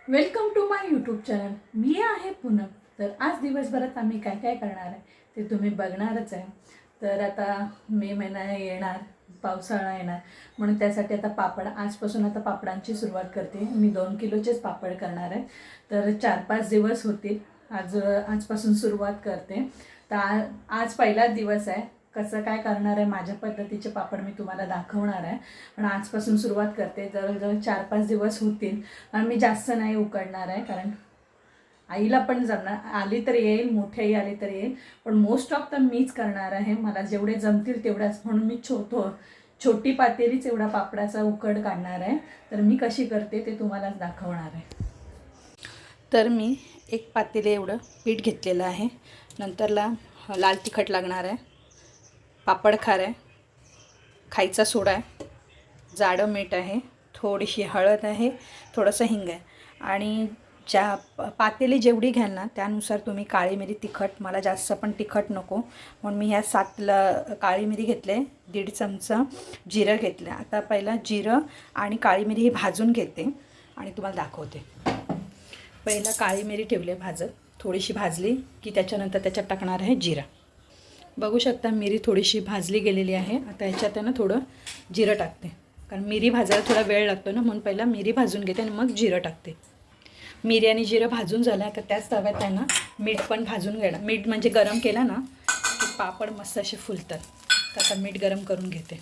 Welcome to my YouTube channel. मी आहे पूनम. तर आज दिवसभरात आम्ही काय काय करणार आहे ते तुम्ही बघणारच आहे. तर आता मे महिना येणार, पावसाळा येणार, म्हणून त्यासाठी आता पापड आजपासून आता पापडांची सुरुवात करते. मी 2 किलोचेच पापड करणार आहे. तर 4-5 दिवस होतील. आजपासून सुरुवात करते. तर आज पहिलाच दिवस आहे. कसं काय करणार आहे, माझ्या पद्धतीचे पापड मी तुम्हाला दाखवणार आहे. पण आजपासून सुरुवात करते. जवळजवळ 4-5 दिवस होतील. आणि मी जास्त नाही उकडणार आहे, कारण आईला पण जमणार, आली तर येईल, मोठेही आले तर येईल, पण मोस्ट ऑफ तर मीच करणार आहे. मला जेवढे जमतील तेवढ्याच, म्हणून मी छोटी पातेलीच एवढा पापडाचा उकड काढणार आहे. तर मी कशी करते ते तुम्हालाच दाखवणार आहे. तर मी एक पातेले एवढं पीठ घेतलेलं आहे. नंतरला लाल तिखट लागणार आहे, पापड खार आहे, खायचा सोडा आहे, जाडं मीठ आहे, थोडीशी हळद आहे, थोडंसं हिंग आहे. आणि पातेली जेवढी घ्याल ना त्यानुसार तुम्ही काळी मिरी, तिखट, मला जास्त पण तिखट नको म्हणून मी ह्या 7 काळी मिरी घेतले, 1.5 चमचा जिरं घेतलं. आता पहिला जिरं आणि काळी मिरी ही भाजून घेते आणि तुम्हाला दाखवते. पहिला काळी मिरी ठेवली भाजत, थोडीशी भाजली की त्याच्यानंतर त्याच्यात टाकणार आहे जिरा. बघू शकता मिरी थोडीशी भाजली गेलेली आहे. आता ह्याच्यात आहे ना थोडं जिरं टाकते, कारण मिरी भाजायला थोडा वेळ लागतो ना, म्हणून पहिला मिरी भाजून घेते आणि मग जिरं टाकते. मिरी आणि जिरं भाजून झालं तर त्याच तव्यात आहे ना मीठ पण भाजून घेणार. मीठ म्हणजे गरम केला ना की पापड मस्त असे फुलतात. तर आता मीठ गरम करून घेते.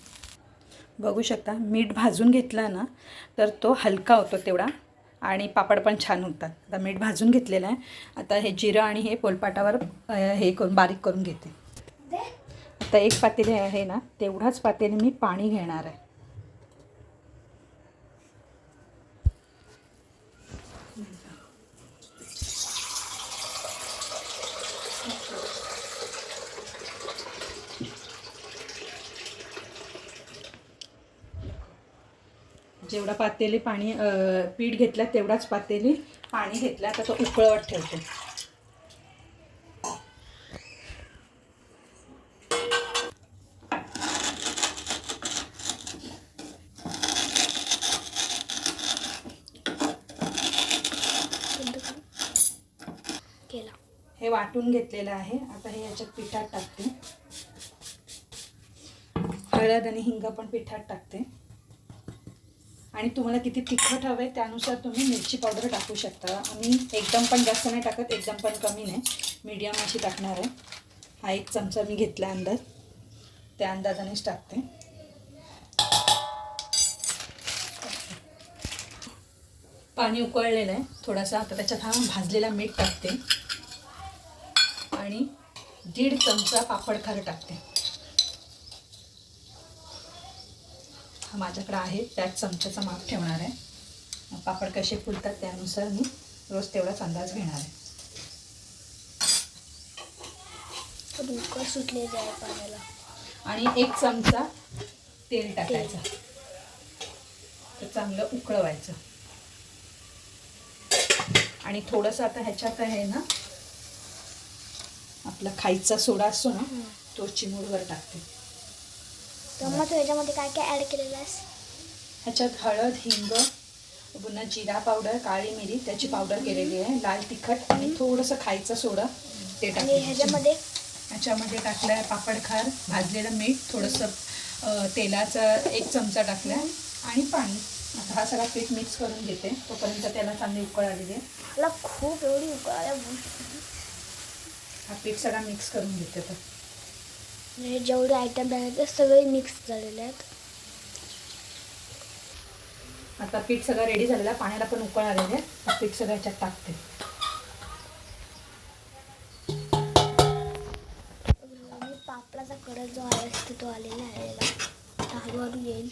बघू शकता मीठ भाजून घेतला ना तर तो हलका होतो तेवढा आणि पापड पण छान होतात. आता मीठ भाजून घेतलेलं आहे. आता हे जिरं आणि हे पोलपाटावर हे करून बारीक करून घेते. आता एक पातेली आहे ना तेवढाच पातेली मी पाणी घेणार आहे. जेवढा पातेली पाणी पीठ घेतला तेवढाच पातेली पाणी घेतलं. आता तो उकळवत ठेवते. हे वाटून घेतलेलं आहे. आता हे याच्यात पिठात टाकते. हळद आणि हिंग पण पिठात टाकते. आणि तुम्हाला किती तिखट हवं आहे त्यानुसार तुम्ही मिरची पावडर टाकू शकता. आम्ही एकदम पण जास्त नाही टाकत, एकदम पण कमी नाही, मीडियम अशी टाकणार आहे. हा 1 चमचा मी घेतला अंदाज, त्या अंदाजानेच टाकते. पाणी उकळलेलं आहे थोडासा. आता त्याच्यात हा भाजलेला मीठ टाकते आणि 1.5 चमचा पापड खार टाकते. हा माझ्याकडे आहे त्याच चमच्याचा माप ठेवणार आहे. पापड कसे फुलतात त्यानुसार मी रोज तेवढाच अंदाज घेणार आहे. सुटले जाय पाण्याला. आणि 1 चमचा तेल टाकायचं. तर चांगलं उकळवायचं. आणि थोडंसं आता ह्याच्यात आहे ना आपला खायचा सोडा असतो ना तो चिमूटभर टाकते. तर मग तू ह्याच्यामध्ये काय काय ॲड केलेलं आहेस? ह्याच्यात हळद, हिंग, पुन्हा जिरा पावडर, काळी मिरी त्याची पावडर केलेली आहे, लाल तिखट आणि थोडंसं खायचा सोडा ते टाकते. ह्याच्यामध्ये टाकलं आहे पापड खार, भाजलेलं मीठ, थोडंसं तेलाचा 1 चमचा टाकला आहे आणि पाणी. आता हा सगळा पीठ मिक्स करून घेते. तोपर्यंत त्याला चांगली उकळ आलेली आहे. मला खूप एवढी उकळायला. हा पीठ सगळा मिक्स करून घेते. तर म्हणजे जेवढे आयटम टाकायचे सगळे मिक्स झालेले आहेत. आता पीठ सगळं रेडी झालेलं आहे, पाण्याला पण उकळ आलेले आहे. पीठ सगळं ह्याच्यात टाकते. पापडाचा कडक जो आहे असतो तो आलेला आहे. आता हळूहळू येईल.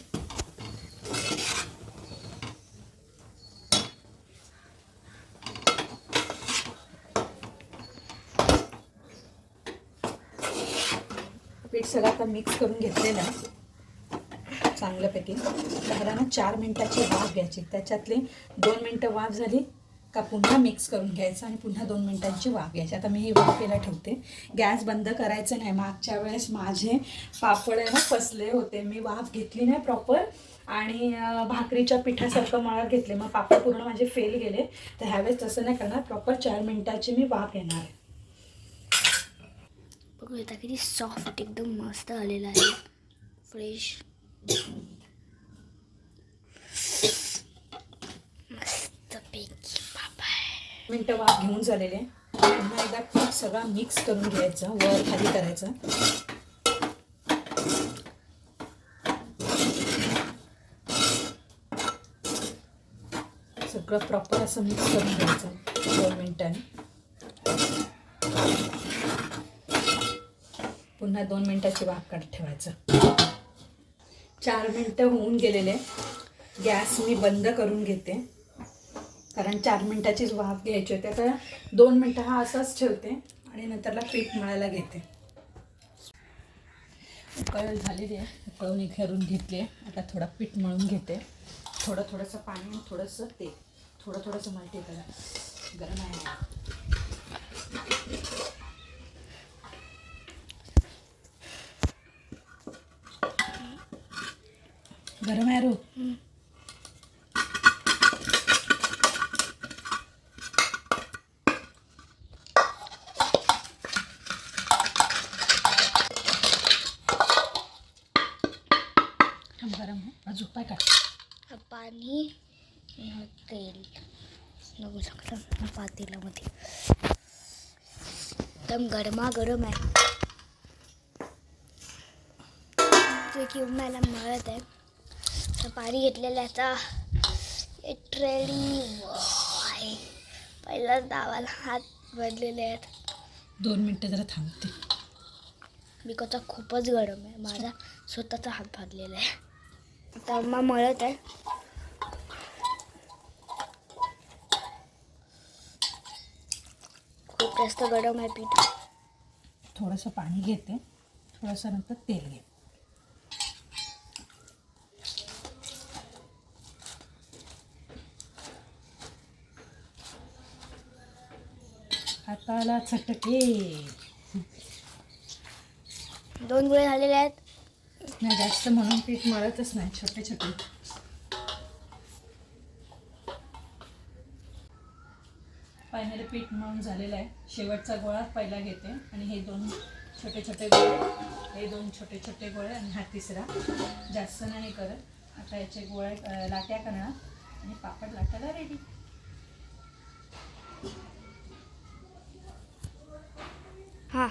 पीठ सगळं आता मिक्स करून घेतलेलं आहे चांगल्यापैकी. ह्याला ना 4 मिनिटाची वाफ घ्यायची. त्याच्यातली 2 मिनटं वाफ झाली का पुन्हा मिक्स करून घ्यायचं आणि पुन्हा 2 मिनिटांची वाफ घ्यायची. आता मी ही वाफेला ठेवते. गॅस बंद करायचं नाही. मागच्या वेळेस माझे पापड आहे ना फसले होते. मी वाफ घेतली नाही प्रॉपर आणि भाकरीच्या पिठासारखं मळत घेतले. मग पापड पूर्ण माझे फेल गेले. तर ह्यावेळेस तसं नाही करणार. प्रॉपर 4 मिनिटाची मी वाफ घेणार आहे. बघू आता किती सॉफ्ट एकदम मस्त आलेला आहे. फ्रेश मस्तपैकी पापड. मिनटं वाफ घेऊन झालेले. पुन्हा एकदा पीठ सगळा मिक्स करून घ्यायचं. वर खाली करायचं. सगळं प्रॉपर असं मिक्स करून घ्यायचं 2 मिनिटांनी. पुन्हा 2 मिनिटाची वाफ काढत ठेवायचं. 4 मिनिटं होऊन गेलेले. गॅस मी बंद करून घेते कारण 4 मिनिटाचीच वाफ घ्यायची होती. आता 2 मिनटं हा असाच ठेवते आणि नंतरला पीठ मळायला घेते. उकळ झालेली आहे. उकळून करून घेतली. आता थोडा पीठ मळून घेते. थोडंसं पाणी आणि थोडंसं तेल. थोडंसं मल्टी करा. गरम आहे. गरम आहे रो. गरम आहे. अजून पाय काढ. पाणी तेल बघू शकता पातेल्यामध्ये एकदम गरमागरम आहे. जे की मला मळत आहे. तर पाणी घेतलेलं आता इट रेडी आहे. पहिलाच दावाला हात भरलेले आहेत. 2 मिनटं जरा थांबते. बिकॉज खूपच गरम आहे. माझा स्वतःचा हात भरलेला आहे. आता अम्मा मळत आहे. खूप जास्त गरम आहे पीठ. थोडंसं पाणी घेते. थोडंसं नंतर तेल घे. हाताला चटके. 2 गोळे झालेले आहेत. नाही जास्त म्हणून पीठ मळतच नाही. छोटे. फायनली पीठ मळून झालेलं आहे. शेवटचा गोळा पहिला घेते आणि हे 2 छोटे गोळे. हे 2 छोटे गोळे आणि हा तिसरा. जास्त नाही करत. आता याचे गोळे लाट्या करणार आणि पापड लाटायला रेडी. हां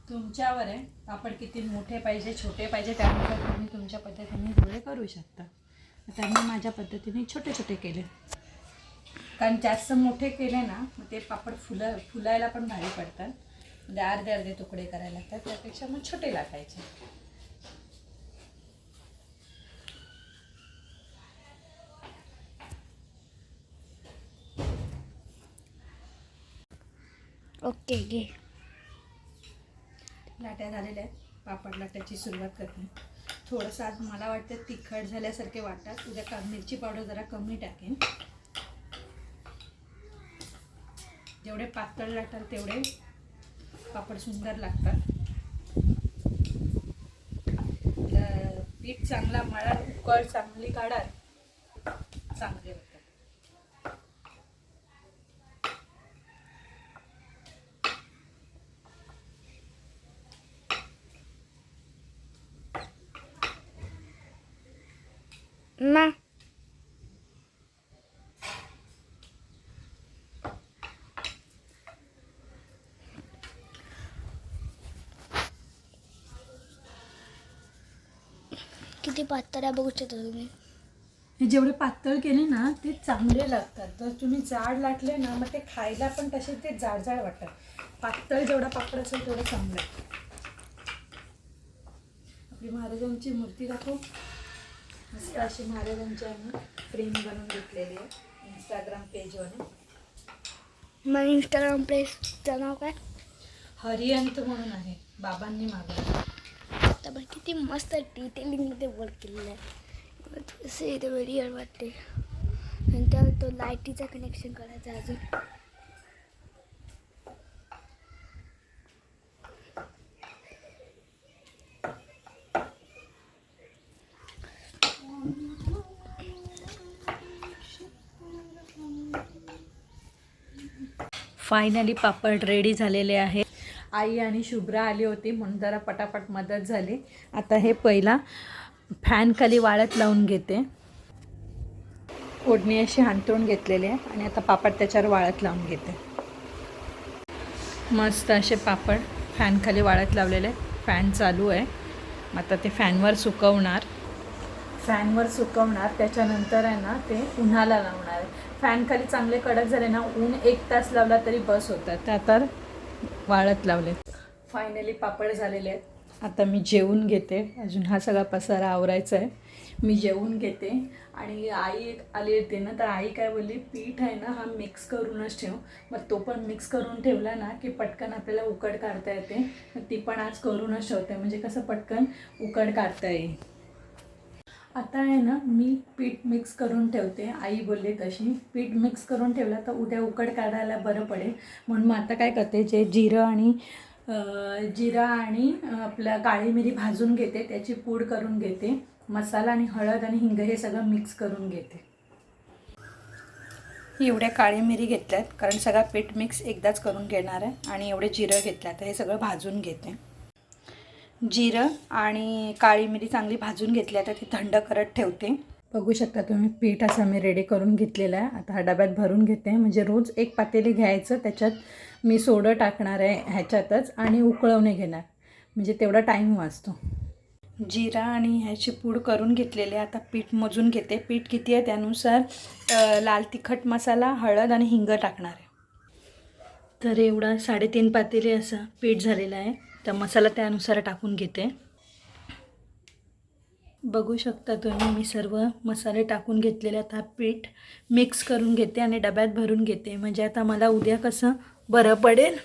तुमच्यावर आहे. पापड किती मोठे पाहिजे छोटे पाहिजे त्यानुसार तुम्ही तुमच्या पद्धतीने गोळे करू शकता. आता मी माझ्या पद्धतीने छोटे केले. कारण जास्त मोठे केले ना मग ते पापड फुलायला पण भारी पडतात. म्हणजे अर्धे तुकडे करायला लागतात. त्यापेक्षा मग छोटे लाटायचे. ओके घे. लाट्या झालेल्या आहेत. पापड लाटायची सुरुवात करते. थोडंसं आज मला वाटतं तिखट झाल्यासारखे वाटतात. उद्या मिरची पावडर जरा कमी टाकेन. जेवढे पातळ लाटाल तेवढे पापड सुंदर लागतात. पीठ चांगला मळा. उकळ चांगली काढाल चांगले होतात. मा किती पातळ आहे बघू शकता तुम्ही. हे जेवढे पातळ केले ना ते चांगले लागतात. जर तुम्ही जाड लाटले ना मग ते खायला पण तसे ते जाड वाटतात. पातळ जेवढा पापड असेल तेवढं चांगलं आहे. आपली महाराजांची मूर्ती दाखव. मस्त अशी महाराजांची आम्ही फ्रेम बनवून घेतलेली आहे इंस्टाग्राम पेजवर. मग इंस्टाग्राम पेजचं नाव काय? हरियंत म्हणून आहे. बाबांनी मागवलं. तर बघ किती मस्त डिटेलिंगमध्ये वर्क केलेलं आहे. असे इथे वेळी वाटते. आणि तर तो लाईटीचं कनेक्शन करायचं अजून. फायनली पापड रेडी झालेले आहे. आई आणि शुभ्रा आली होती म्हणून जरा पटापट मदत झाली. आता हे पहिला फॅन खाली वाळत लावून घेते. ओढणी अशी हांतरून घेतलेली आहे आणि आता पापड त्याच्यावर वाळत लावून घेते. मस्त असे पापड फॅन खाली वाळत लावलेले. फॅन चालू आहे. आता ते फॅनवर सुकवणार. त्याच्यानंतर आहे ना ते उन्हाला लावणार आहे. फॅन खाली चांगले कडक झाले ना, ऊन 1 तास लावला तरी बस होतात. ते आता वाळत लावले. फायनली पापड झालेले आहेत. आता मी जेवून घेते. अजून हा सगळा पसारा आवरायचा आहे. मी जेवून घेते. आणि आई आली होती ना, तर आई काय बोलली, पीठ आहे ना हा मिक्स करूनच ठेव. मग तो पण मिक्स करून ठेवला ना की पटकन आपल्याला उकड काढता येते. मग ती पण आज करूनच ठेवते, म्हणजे कसं पटकन उकड काढता येईल. आता आहे ना मी पीठ मिक्स करून ठेवते. आई बोलली तशी पीठ मिक्स करून ठेवला तर उद्या उकड काढायला बरं पडेल. म्हणून मग आता काय करते, जे जिरं आणि आपल्या काळी मिरी भाजून घेते, त्याची पूड करून घेते. मसाला आणि हळद आणि हिंग हे सगळं मिक्स करून घेते. एवढ्या काळी मिरी घेतल्यात कारण सगळं पीठ मिक्स एकदाच करून घेणार आहे. आणि एवढे जिरं घेतल्यात, हे सगळं भाजून घेते. जिरं आणि काळी मिरी चांगली भाजून घेतली. आता ती थंड करत ठेवते. बघू शकता तुम्ही पीठ असं मी रेडी करून घेतलेलं आहे. आता हा डब्यात भरून घेते. म्हणजे रोज एक पातेली घ्यायचं, त्याच्यात मी सोडं टाकणार आहे ह्याच्यातच आणि उकळवणे घेणार, म्हणजे तेवढा टाईम वाचतो. जिरा आणि ह्याची पूड करून घेतलेली आहे. आता पीठ मोजून घेते. पीठ किती आहे त्यानुसार लाल तिखट मसाला, हळद आणि हिंग टाकणार आहे. तर एवढा 3.5 पातेली असं पीठ झालेलं आहे. तर मसाला त्यानुसार टाकून घेते. बघू शकता तुम्ही मी सर्व मसाले टाकून घेतलेले. आता पीठ मिक्स करून घेते आणि डब्यात भरून घेते, म्हणजे आता मला उद्या कसं बरं पडेल.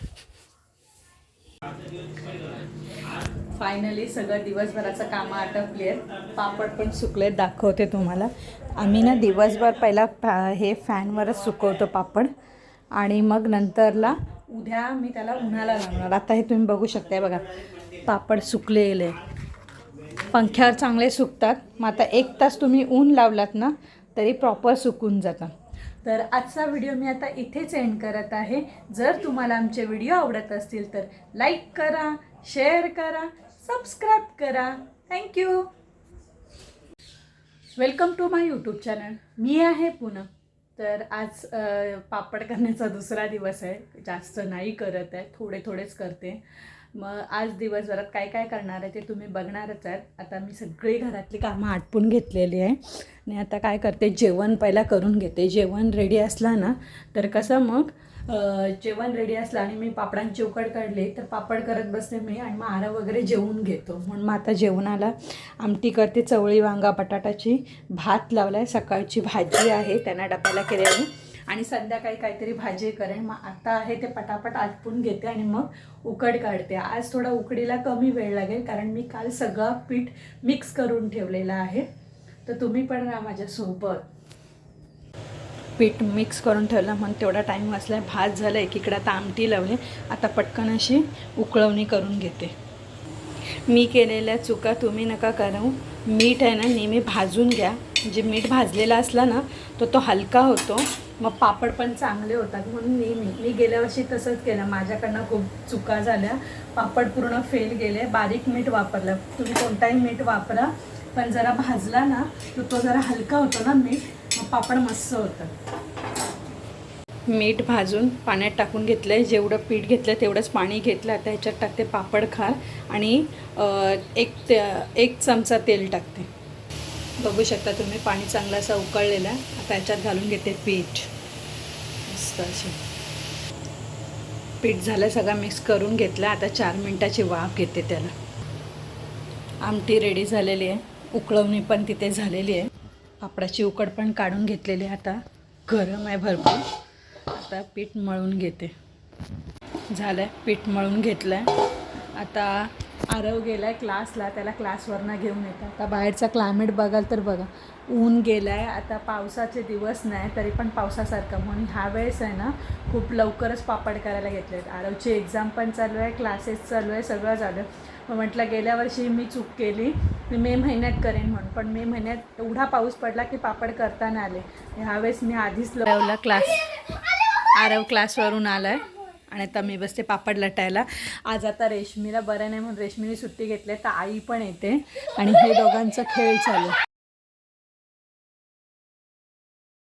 फायनली सगळं दिवसभराचं कामं आटपली आहेत. पापड पण सुकलेत, दाखवते तुम्हाला. आम्ही ना दिवसभर पहिला हे फॅनवरच सुकवतो पापड आणि मग नंतरला उद्या मी त्याला उन्हाला लावणार. आता हे तुम्ही बघू शकताय बघा, पापड सुकलेले, पंख्यावर चांगले सुकतात. मग आता 1 तास तुम्ही ऊन लावलात ना तरी प्रॉपर सुकून जातात. तर आजचा व्हिडिओ मी आता इथेच एंड करत आहे. जर तुम्हाला आमचे व्हिडिओ आवडत असतील तर लाईक करा, शेअर करा, सबस्क्राईब करा. Thank you. Welcome to my YouTube channel. मी आहे पूनम. तर आज पापड करण्याचा दुसरा दिवस आहे. जास्त नाही करत आहे, थोडेच करते. मग आज दिवसभरात काय काय करणार आहे ते तुम्ही बघणारच आहेत. आता मी सगळी घरातली कामं आटपून घेतलेली आहे आणि आता काय करते, जेवण पहिला करून घेते. जेवण रेडी असला ना तर कसं मग जेवण रेडी असलं आणि मी पापडांची उकड काढली तर पापड करत बसते मी आणि मग आरव वगैरे जेवून घेतो. म्हणून मग आता जेवणाला आमटी करते. चवळी वांगा बटाटाची, भात लावला आहे, सकाळची भाजी आहे त्यांना डब्याला केलेली, आणि संध्याकाळी काहीतरी भाजी करेन. मग आता आहे ते पटापट आटपून घेते आणि मग उकड काढते. आज थोडा उकडीला कमी वेळ लागेल कारण मी काल सगळं पीठ मिक्स करून ठेवलेलं आहे. तर तुम्ही पण राहा माझ्यासोबत. पीठ मिक्स करून ठेवलं म्हणून तेवढा टाईम वाचला. भात झालं, एकीकडे आता आमटी लावली. आता पटकन अशी उकळवणी करून घेते. मी केलेल्या चुका तुम्ही नका करू. मीठ आहे ना नेहमी भाजून घ्या, म्हणजे मीठ भाजलेला असला ना तो हलका होतो, मग पापड पण चांगले होतात. म्हणून मी गेल्या वर्षी तसंच केलं. माझ्याकडनं खूप चुका झाल्या, पापड पूर्ण फेल गेले. बारीक मीठ वापरलं. तुम्ही कोणताही मीठ वापरा, पण जरा भाजला ना तो जरा हलका होतो ना मीठ, मग पापड मस्त होतं. मीठ भाजून पाण्यात टाकून घेतलं आहे. जेवढं पीठ घेतलं तेवढंच पाणी घेतलं. आता ह्याच्यात टाकते पापड खार आणि एक चमचा तेल टाकते. बघू शकता तुम्ही पाणी चांगलं असं उकळलेलं आहे. आता ह्याच्यात घालून घेते पीठ. मस्त असे पीठ झालं, सगळं मिक्स करून घेतलं. आता 4 मिनटाची वाफ घेते त्याला. आमटी रेडी झालेली आहे, उकळवणी पण तिथे झालेली आहे, पापडाची उकड पण काढून घेतलेली आहे. आता गरम आहे भरपूर. आता पीठ मळून घेते. झालं आहे, पीठ मळून घेतलं आहे. आता आरव गेलाय क्लासला, त्याला क्लासवरनं घेऊन येतात. आता बाहेरचा क्लायमेट बघाल तर बघा, ऊन गेलाय. आता पावसाचे दिवस नाही तरी पण पावसासारखं, म्हणून ह्या वेळेस आहे ना खूप लवकरच पापड करायला घेतले आहेत. आरवची एक्झाम पण चालू आहे, क्लासेस चालू आहे, सगळं चालू आहे. मग म्हटलं गेल्या वर्षी मी चूक केली, मी मे महिन्यात करेन म्हणून, पण मे महिन्यात एवढा पाऊस पडला की पापड करता नाही आले. ह्यावेळेस मी आधीच लावला आरव क्लासवरून आला आहे आणि आता मी बसते पापड लटायला. आज आता रेशमीला बरं नाही म्हणून रेशमीने सुट्टी घेतली, तर आई पण येते आणि हे दोघांचा खेळ चालू.